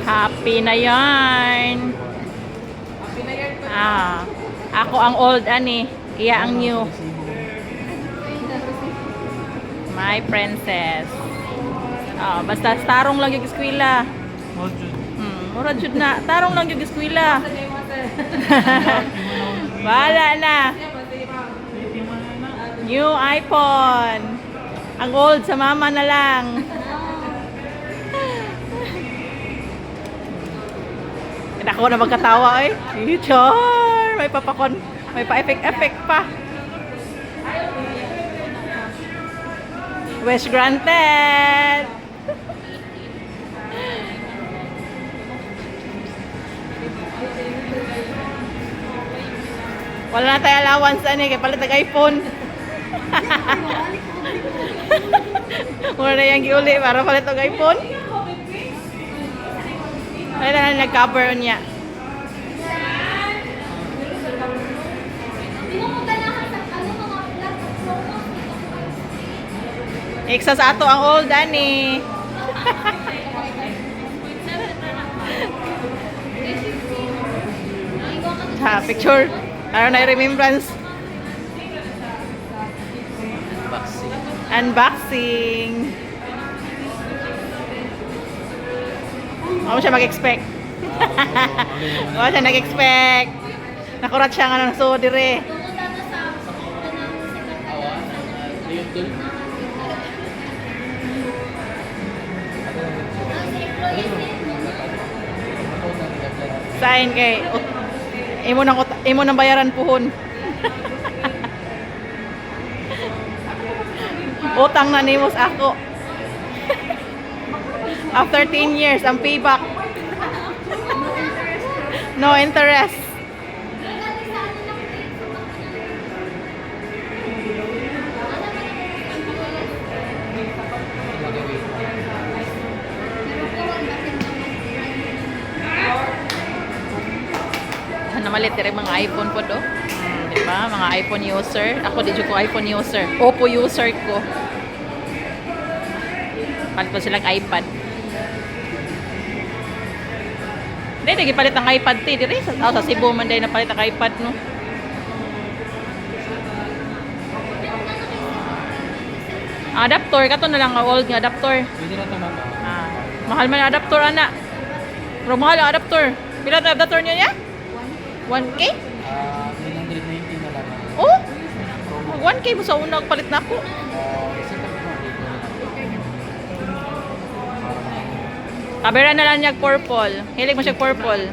Happy na yarn. Ako ang old ani, iya ang new. My princess. Basta tarong lang yung eskwela. Mura jud na. Tarong lang yung eskwela. Wala na. New iPhone. Ang old sa mama na lang. Ako na magkatawa eh. Char! May papakon. May pa-effect pa. Wish granted! Wala na tayo allowance ani kay palit ang iPhone. Mura na yung giuli para palit ang iPhone. Ay na nag-cover niya. Iksa sa ato ang old ani. Picture. Para na remembrance. Unboxing. Ako siya mag-expect. Ako siya nag-expect. Nakurat siya nga ng so dire. Sign kay imo nang bayaran puhon. Utang na nimos ako. After 10 years, ang payback. No interest. Namalit rin mga iPhone po do. Diba? Mga iPhone user. Ako di ko iPhone user. Oppo user ko. Palit pa silang iPad. Hindi, nagipalit ang iPad ti. Dire, sa Cebu man dahil napalit ang iPad, no? Adapter, kato na lang ang old nga adapter. Pwede na ito mama. Mahal man ang adapter, ana. Pero mahal ang adapter. Pila ang adapter niyo niya? 1K? 190 na lang. Oh? 1K mo sa unang palit na ako. Kabera na lang niya purple. Hilig mo siya purple.